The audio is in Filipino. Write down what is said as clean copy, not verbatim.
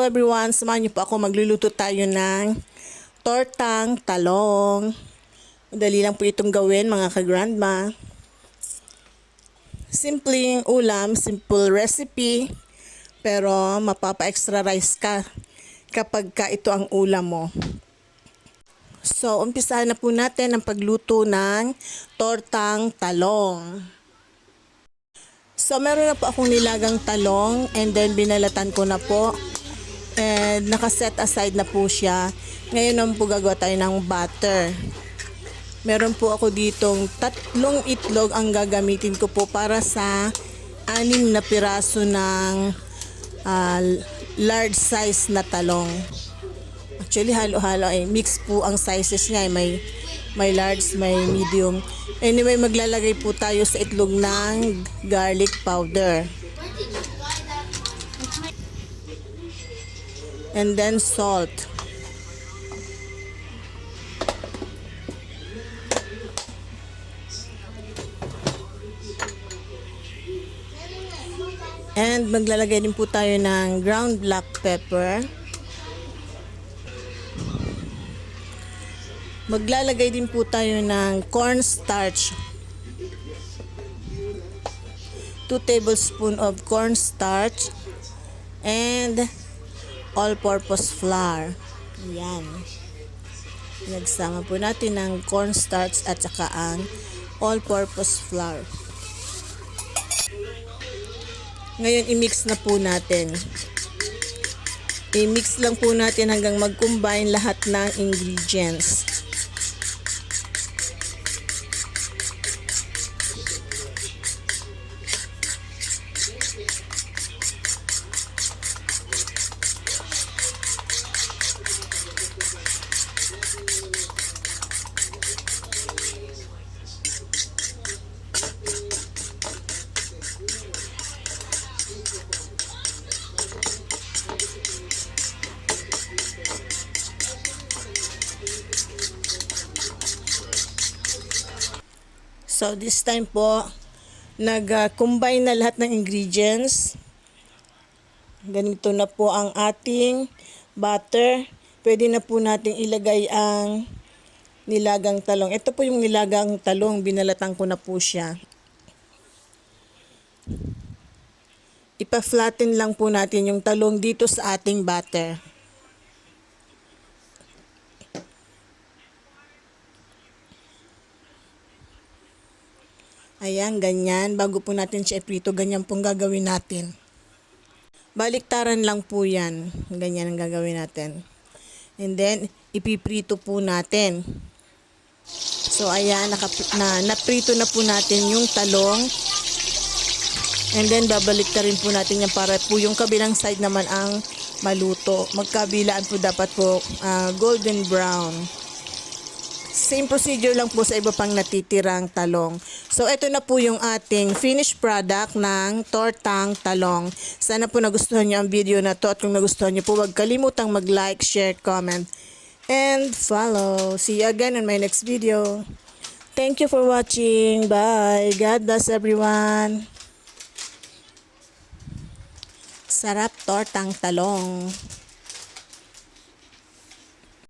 Hello everyone, samahan niyo po ako, magluluto tayo ng tortang talong. Madali lang po itong gawin mga ka-grandma. Simpleng ulam, simple recipe, pero mapapa-extra rice ka kapag ito ang ulam mo. So, umpisahan na po natin ang pagluto ng tortang talong. So, meron na po akong nilagang talong and then binalatan ko na po. And nakaset aside na po siya. Ngayon naman po gagawa tayo ng butter. Meron po ako ditong 3 itlog ang gagamitin ko po para sa 6 na piraso ng large size na talong. Actually halo-halo mix po ang sizes niya. May large, may medium. Anyway, maglalagay po tayo sa itlog ng garlic powder. And then salt. And maglalagay din po tayo ng ground black pepper. Maglalagay din po tayo ng cornstarch. 2 tablespoons of cornstarch and all-purpose flour. Ayan. Nagsama po natin ng cornstarch at saka ang all-purpose flour. Ngayon, i-mix na po natin. I-mix lang po natin hanggang mag-combine lahat ng ingredients. So this time po, nag-combine na lahat ng ingredients. Ganito na po ang ating butter. Pwede na po nating ilagay ang nilagang talong. Ito po yung nilagang talong, binalatan ko na po siya. Ipa-flatten lang po natin yung talong dito sa ating butter. Ayan, ganyan. Bago po natin siya iprito, ganyan pong gagawin natin. Baliktaran lang po yan. Ganyan ang gagawin natin. And then, ipiprito po natin. So, ayan, naprito na po natin yung talong. And then, babaliktarin po natin yan para po yung kabilang side naman ang maluto. Magkabilaan po dapat po golden brown. Same procedure lang po sa iba pang natitirang talong. So, ito na po yung ating finished product ng tortang talong. Sana po nagustuhan niyo ang video na to. At kung nagustuhan niyo po, huwag kalimutang mag-like, share, comment, and follow. See you again in my next video. Thank you for watching. Bye. God bless everyone. Sarap tortang talong.